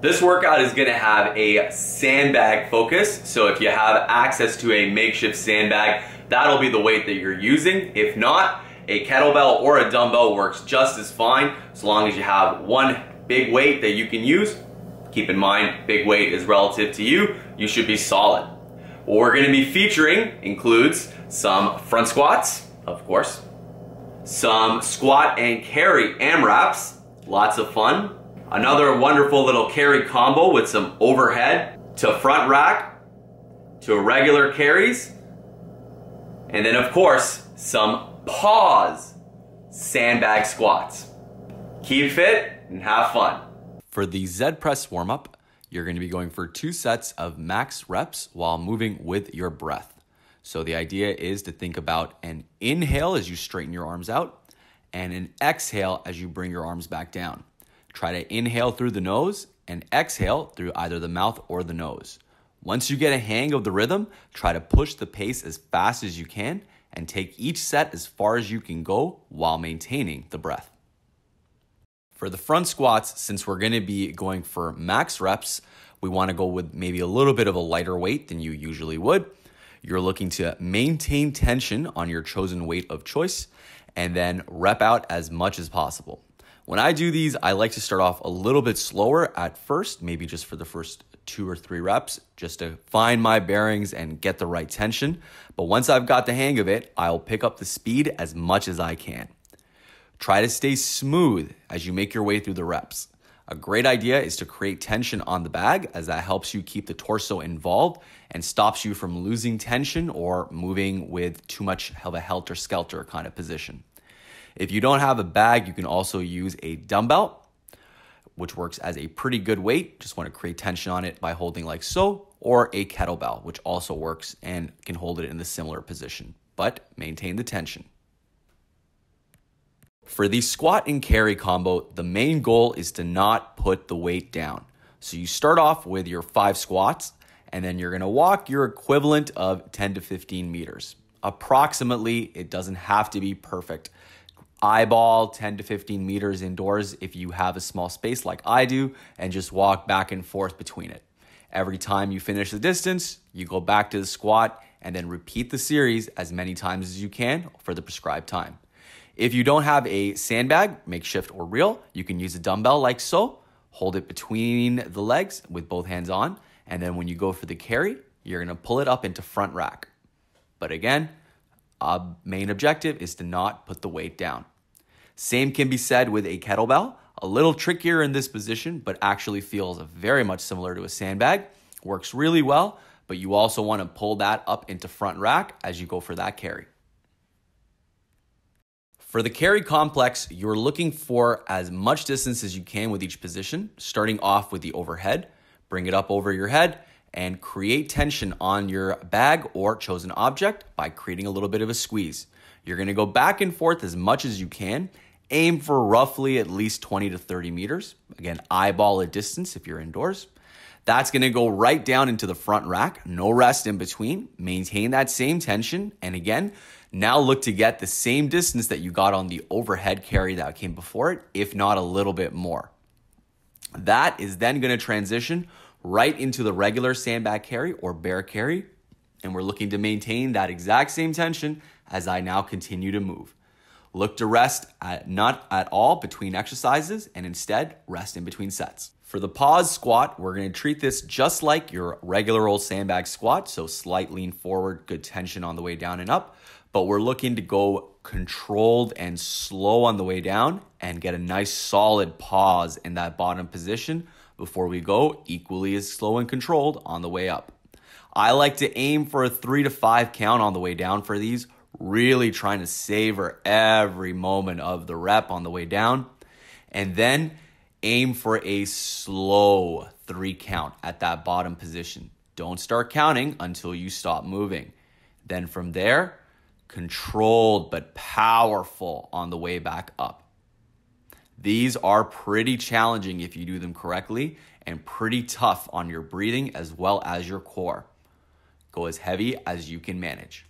This workout is gonna have a sandbag focus, so if you have access to a makeshift sandbag, that'll be the weight that you're using. If not, a kettlebell or a dumbbell works just as fine, as long as you have one big weight that you can use. Keep in mind, big weight is relative to you. You should be solid. What we're gonna be featuring includes some front squats, of course, some squat and carry AMRAPs, lots of fun. Another wonderful little carry combo with some overhead to front rack to regular carries. And then of course, some pause sandbag squats. Keep fit and have fun. For the Z press warm-up, you're going to be going for 2 sets of max reps while moving with your breath. So the idea is to think about an inhale as you straighten your arms out and an exhale as you bring your arms back down. Try to inhale through the nose and exhale through either the mouth or the nose. Once you get a hang of the rhythm, try to push the pace as fast as you can and take each set as far as you can go while maintaining the breath. For the front squats, since we're going to be going for max reps, we want to go with maybe a little bit of a lighter weight than you usually would. You're looking to maintain tension on your chosen weight of choice and then rep out as much as possible. When I do these, I like to start off a little bit slower at first, maybe just for the first 2 or 3 reps, just to find my bearings and get the right tension. But once I've got the hang of it, I'll pick up the speed as much as I can. Try to stay smooth as you make your way through the reps. A great idea is to create tension on the bag, as that helps you keep the torso involved and stops you from losing tension or moving with too much of a helter-skelter kind of position. If you don't have a bag, you can also use a dumbbell, which works as a pretty good weight. Just want to create tension on it by holding like so, or a kettlebell, which also works and can hold it in the similar position, but maintain the tension. For the squat and carry combo, the main goal is to not put the weight down. So you start off with your 5 squats, and then you're going to walk your equivalent of 10 to 15 meters. Approximately, it doesn't have to be perfect. Eyeball 10 to 15 meters indoors if you have a small space like I do, and just walk back and forth between it. Every time you finish the distance, you go back to the squat and then repeat the series as many times as you can for the prescribed time. If you don't have a sandbag, makeshift or real, you can use a dumbbell like so. Hold it between the legs with both hands on, and then when you go for the carry, you're going to pull it up into front rack. But again, main objective is to not put the weight down. Same can be said with a kettlebell. A little trickier in this position, but actually feels very much similar to a sandbag. Works really well, but you also want to pull that up into front rack as you go for that carry. For the carry complex, you're looking for as much distance as you can with each position, starting off with the overhead. Bring it up over your head and create tension on your bag or chosen object by creating a little bit of a squeeze. You're going to go back and forth as much as you can. Aim for roughly at least 20 to 30 meters. Again, eyeball a distance if you're indoors. That's going to go right down into the front rack. No rest in between. Maintain that same tension. And again, now look to get the same distance that you got on the overhead carry that came before it, if not a little bit more. That is then going to transition right into the regular sandbag carry or bear carry. And we're looking to maintain that exact same tension as I now continue to move. Look to rest not at all between exercises and instead rest in between sets. For the pause squat, we're going to treat this just like your regular old sandbag squat. So slight lean forward, good tension on the way down and up. But we're looking to go controlled and slow on the way down and get a nice solid pause in that bottom position before we go equally as slow and controlled on the way up. I like to aim for a 3 to 5 count on the way down for these, really trying to savor every moment of the rep on the way down. And then aim for a slow 3 count at that bottom position. Don't start counting until you stop moving. Then from there, controlled but powerful on the way back up. These are pretty challenging if you do them correctly and pretty tough on your breathing as well as your core. Go as heavy as you can manage.